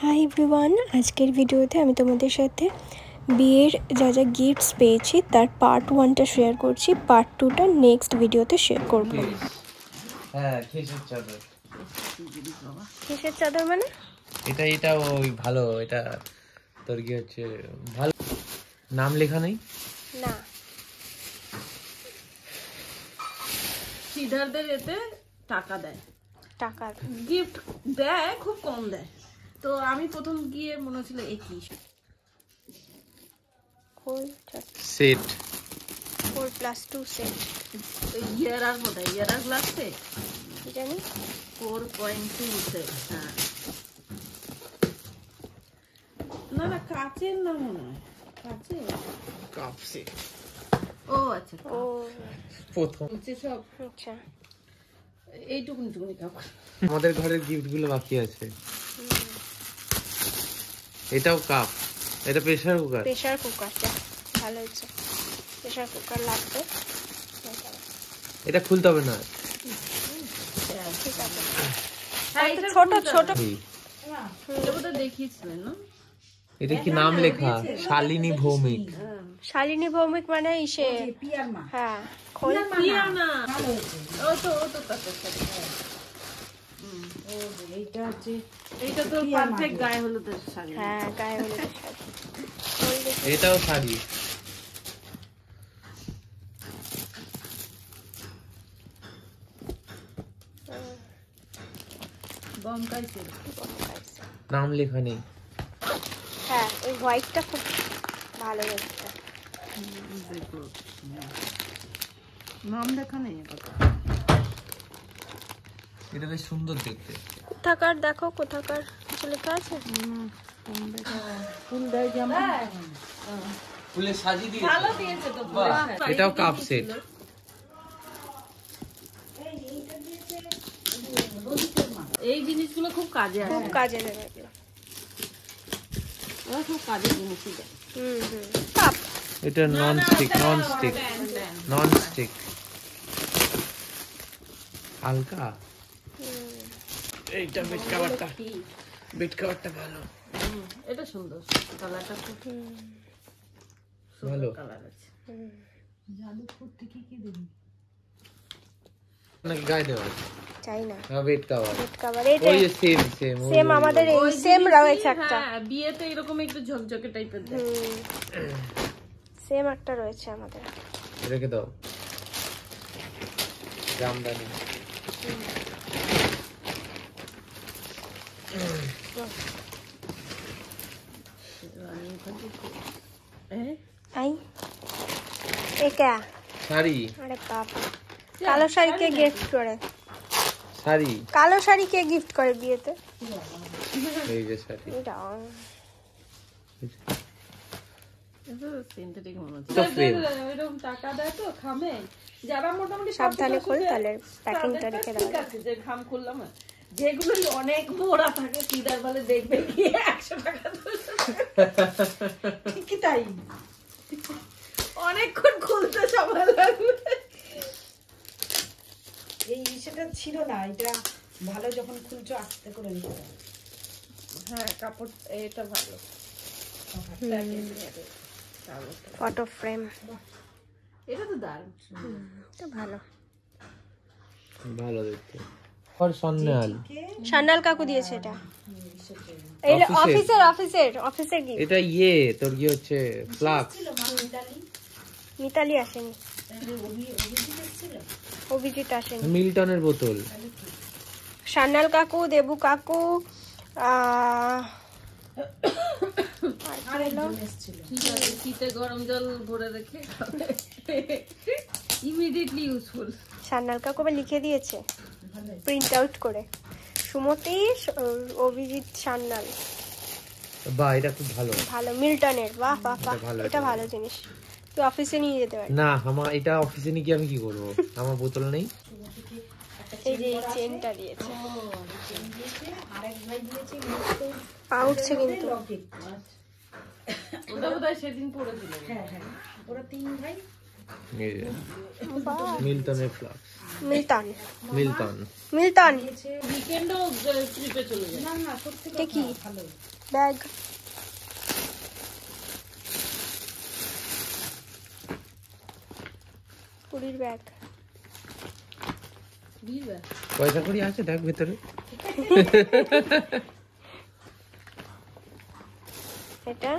Hi everyone, আজকের ভিডিওতে আমি তোমাদের সাথে বিয়ের যা যা গিফটস পেয়েছি তার পার্ট 1টা শেয়ার করছি। পার্ট 2টা নেক্সট ভিডিওতে শেয়ার করব। হ্যাঁ, খেসের চাদর। কিসের চাদর মানে? এটা ওই ভালো, এটা তোর কি হচ্ছে ভালো। নাম লেখা নেই না, সিদ্ধার্থের এতে টাকা দেয়, টাকা গিফট দেয়, খুব কম দেয়। তো আমি প্রথম গিয়ে মনে হচ্ছিল 21 সেট 4+2 সেট ইয়ারার মধ্যে ইয়ারার গ্লাসে কি জানি 4.2 সেট। হ্যাঁ, না না কাচের না মনে হয়, কাচের কাপ সেট। ও আচ্ছা, ও প্রথম সব আচ্ছা। এইটুকুনি কাপ। আমাদের ঘরের গিফট গুলো বাকি আছে। এটাও কাপ, এটা প্রেসার কুকার। প্রেসার কুকারটা ভালো হয়েছে, প্রেসার কুকার লাগবে। এটা খুলতে হবে না। ঠিক আছে, হ্যাঁ, ছোট ছোট এটা বোধহয় দেখিয়েছিলেন না? এটা কি নাম লেখা? শালিনী ভৌমিক। শালিনী ভৌমিক মানে ইসে হ্যাঁ খোল না, ও তো কাচের সাথে। এইটা তো পারফেক্ট গায়ে হলুদের শাড়ি। হ্যাঁ, গায়ে হলুদের শাড়ি। এটাও শাড়ি। বমকাইছে, নাম লেখা নেই। হ্যাঁ, এই হোয়াইটটা খুব ভালো দেখতে। নাম লেখা নেই। এটা বেশ সুন্দর দেখতে। কোথাকার দেখো, কোথাকার কিছু লেখা আছে? ফুল দেয় যেমন, ফুলে সাজিয়ে দিয়েছে। ভালো দিয়েছে তো। এটাও কাপ সেট। এই জিনিসগুলো খুব কাজে আসে, খুব কাজে দেবে এগুলো। ওরা খুব কাজের জিনিসই দেয়। কাপ এটা নন স্টিক। হালকা। এইটা বেড কভারটা ভালো। এটা সুন্দর, কালারটা খুব ভালো কালার আছে। নাকি গায়ে দেওয়া আছে? চাই না, বেড কভার। বেড কভার এটা ওই সেম আমাদের এই সেম রয়েছে একটা। হ্যাঁ, বিয়েতে এরকম একটু ঝকঝকে টাইপের দেয়। সেম একটা রয়েছে আমাদের। রেখে দাও। জামদানি। আই এ क्या শাড়ি। আরে বাবা, কালো শাড়ি কে গিফট করে? শাড়ি। কালো শাড়ি কে গিফট করে বিয়েতে? এই যে শাড়ি। এটা সিনথেটিক মনে হচ্ছে। তো frame। এরকম টাকা দেয় তো খামে, যারা মোটামুটি সাবধানে খোল, তাহলে প্যাকিংটা রেখে দাও। ঠিক আছে, যে খাম খুললাম, যেগুলো অনেক মোড়া থাকে সিদার বলে দেখবে গিয়ে 100 টাকা কি তাই অনেকক্ষণ খুলতে সময় লাগবে। এই সেটা ছিল না, এটা ভালো, যখন খুলছো আস্তে করে নিতে হবে। হ্যাঁ, কাপড় এটা ভালো। ফটো ফ্রেম এটা তো দারুণ, এটা ভালো। ভালো দেখতে। আর সন্ন্যাল। সান্নাল কাকু দিয়েছে এটা। এই অফিসের কি? এটা তোর কি হচ্ছে ফ্লাক্স। মিতালি আসেনি, অভিজিৎ আসেনি। মিল্টনের বোতল। সান্নাল কাকু, দেবু কাকু, ঠিক আছে, শীতে গরম জল ভরে রেখে ইমিডিয়েটলি ইউজফুল। সান্নাল কাকু লিখে দিয়েছে প্রিন্ট আউট করে, সুমতি অভিজিৎ সান্নাল। বাহ, এটা খুব ভালো। ভালো, মিল্টনের। বাহ বাহ বাহ, এটা ভালো জিনিস। তুই অফিসে নিয়ে যেতে পারিস। না, আমার এটা অফিসে নিয়ে আমি কি করবো? আমার বোতল নেই। এই যে এই চেনটা দিয়েছে, আরেক ভাই দিয়েছে পা উঠছে কিন্তু। ওটা বোধহয় সেদিন পড়েছিল। হ্যাঁ, ওরা 3 ভাই মিল্টনের ফ্লাক্স। মিল্টন মিল্টন মিল্টন উইকেন্ডও ট্রিপে চলে যায়। না না সত্যি এ কি? কথা, ভালো। ব্যাগ, পুরীর ব্যাগ। পয়সা করি আছে দেখ ভেতরে। এটা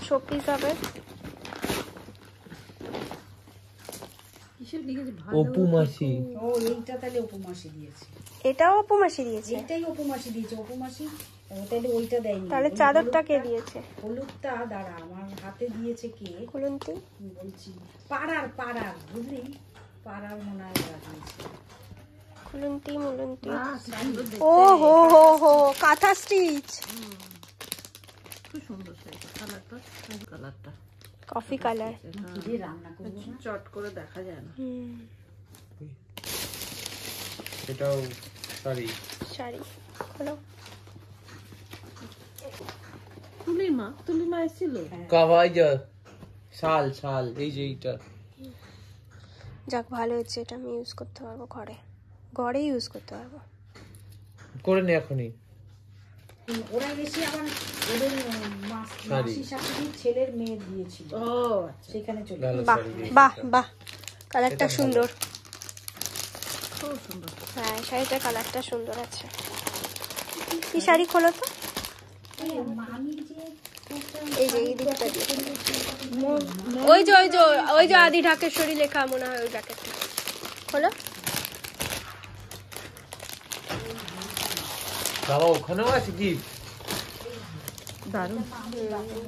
শোপিস হবে। কিসের দিকে অপু মাসি। ও এইটা তাহলে উপমাসি দিয়েছে, এটাও উপমাসি দিয়েছে। এইটাই উপমাসি দিয়েছে। উপমাসি তাহলে ওইটা দেয়নি। তাহলে চাদরটা কে দিয়েছে? হলুদটা দাঁড়া, আমার হাতে দিয়েছে কে খুলুনতি বলছি, পাড়ার পাড়ার বুঝলি, পাড়ার মনে হয় ওরা দিয়েছে। খুলুনতি মুলুনতি। ও হো হো হো, কাঁথা স্টিচ। খুব সুন্দর কালারটা, কালারটা কফি কালার। কিরে রান্না করবো না? চট করে দেখা যায় না। এটাও শাড়ি। শাড়ি খোলো। তুলিমা এসেছিল। কাভাই যা শাল শাল এই যে এইটা। যাক ভালো হচ্ছে, এটা আমি ইউজ করতে পারবো ঘরে, ঘরে ইউজ করতে পারবো। করে নে এখনই। ওরা বেশি আবার ওদের মাসির সাথে ছেলের মেয়ে দিয়েছিল, ও সেখানে চলে ভালো বাহ শাড়ি দিয়েছে। বাহ বাহ, কালারটা এটা সুন্দর। খুব সুন্দর। হ্যাঁ শাড়িটার কালারটা সুন্দর আছে। কি শাড়ি খোলো তো। এই যে এই দিকটা দিয়ে। ওই যে ওই যে ওই যে আদি ঢাকেশ্বরী লেখা মনে হয় ওই জ্যাকেটটা খোলো। বাবা ওখানেও আছে কি? দারুণ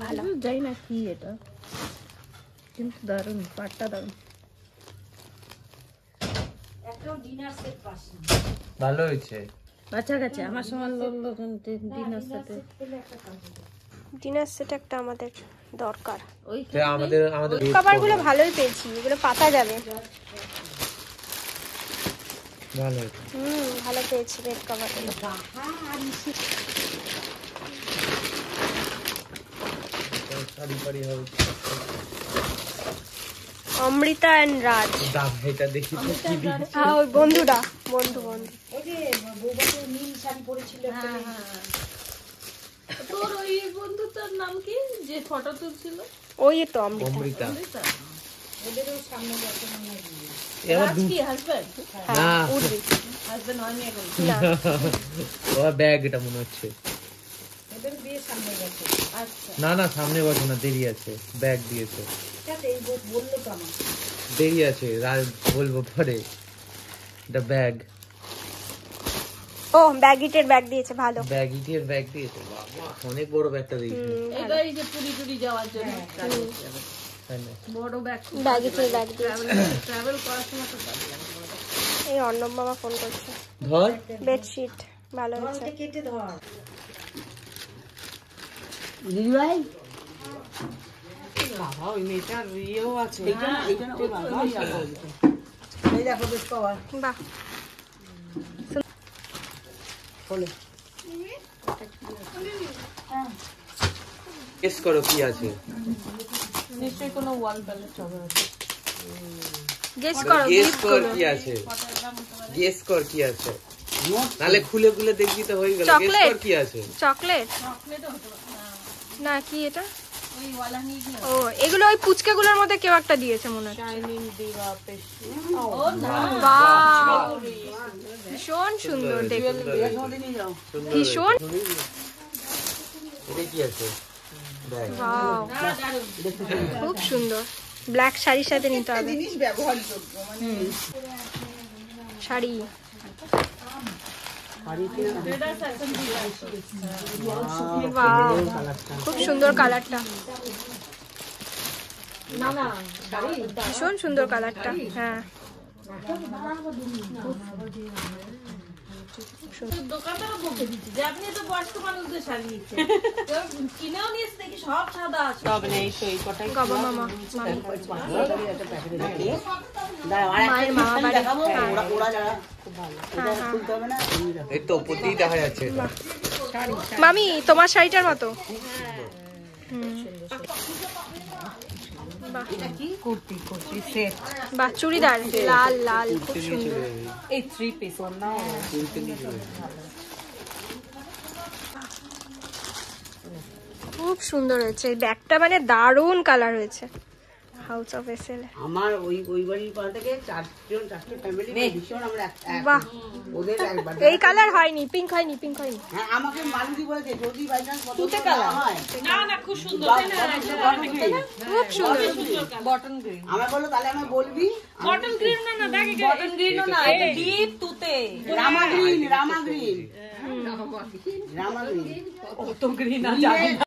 ভালো। যাই না কি এটা, কিন্তু দারুণ, পাটটা দারুণ। একটা ডিনার সেট পাচ্ছি, ভালো হয়েছে। কাছাকাছি আমার সময় ডিনার সাথে ডিনার সেট একটা আমাদের দরকার। ওই আমাদের আমাদের কভার গুলো ভালোই পেয়েছি, এগুলো পাতা যাবে। ভালো হয়েছে। ভালো পেয়েছি বেড কভার গুলো। শাড়ি পাড়ি হবে। অমৃতা এন্ড রাজ। দাম এটা দেখি তো কি দিচ্ছে। হ্যাঁ ওই বন্ধুরা, বন্ধু বন্ধু। ওই যে বৌবাকে নীল শাড়ি পরেছিল একটা মেয়ে। তোর ওই বন্ধুটার নাম কি যে ফটো তুলছিল? ওই তো অমৃতা। অমৃতা। ওদেরও সামনে বছর মনে হয় বিয়ে। এবার রাজ কি হাজবেন্ড? না উঠবি হাজবেন্ড হয়নি এখন। না। ও ব্যাগ এটা মনে হচ্ছে। ওদের বিয়ে সামনে বছর। আচ্ছা না না সামনে বছর না, দেরি আছে। ব্যাগ দিয়েছে, ঠিক আছে, এই বললো তো আমার। দেরি আছে, বলবো পরে। এটা ব্যাগ, ও ব্যাগিটের ব্যাগ দিয়েছে, ভালো। ব্যাগ ইটের ব্যাগ দিয়েছে। বাবা অনেক বড় ব্যাগটা দিয়েছে। এটা এই যে পুরি টুরি যাওয়ার জন্য তাই না? বড় ব্যাগ, ব্যাগিটের ব্যাগ দিয়েছে। ট্রাভেল করার সময় তো ভালো লাগে। এই অর্ণব মামা ফোন করছে। ধর বেডশিট ভালো হয়েছে। ধরতে কেটে ধর। বাবা ওই মেয়েটার ইয়েও আছে। বাহ গেস করো কি আছে। নিশ্চয়ই কোনো ওয়াল প্যালেট হবে। গেস করো, গেস গিফট কর করো। কি আছে, গেস কর কি আছে। নালে খুলে খুলে দেখবি তো হয়ে গেল। Guess chocolate? কর কি আছে। চকলেট চকলেটও হতে পারে না কি এটা? ওই ওয়ালা নিয়ে গিয়ে ও এগুলো ওই পুচকেগুলোর মধ্যে কেউ একটা দিয়েছে মনে হচ্ছে। চাইনিজ দিবা পেস্ট্রি। ও না বাহ ভীষণ সুন্দর দেখতে, সুন্দর ভীষণ। এটা কি আছে? ব্যাগ। ওয়াও খুব সুন্দর। ব্ল্যাক শাড়ির সাথে নিতে হবে। শাড়ি ওয়াও খুব সুন্দর কালারটা, না না ভীষণ সুন্দর কালারটা। হ্যাঁ দোকানদারও বলতে দিচ্ছে যে আপনি তো বয়স্ক মানুষদের শাড়ি নিচ্ছেন, কিনেও নিয়েছে দেখি সব সাদা আছে। গবা মামা মামি মায়ের মামা বাড়ি। এই তো প্রতিই দেখা যাচ্ছে। মামি তোমার শাড়িটার মতো। বাহ এটা কি কুর্তি সেট বাহ চুড়িদার লাল লাল খুব সুন্দর এই 3 পিস না খুব সুন্দর হয়েছে এই ব্যাগটা মানে দারুণ কালার হয়েছে হাউস অফ এসএল আমার ওই বাড়ির পর থেকে চারটে ফ্যামিলি ভীষণ আমরা বাহ ওদের একবার এই কালার হয়নি পিঙ্ক হয়নি হ্যাঁ আমাকে মালুদি বলেছে যদি বাই চান্স তুতে কালার হয় না খুব সুন্দর খুব সুন্দর বটন গ্রিন আমার বললো তাহলে আমায় বলবি বটল গ্রিন না দেখ বটন গ্রিন না এটা ডিপ তুতে রামা গ্রিন রামা গ্রিন রামা গ্রিন ও তো গ্রিন না জানি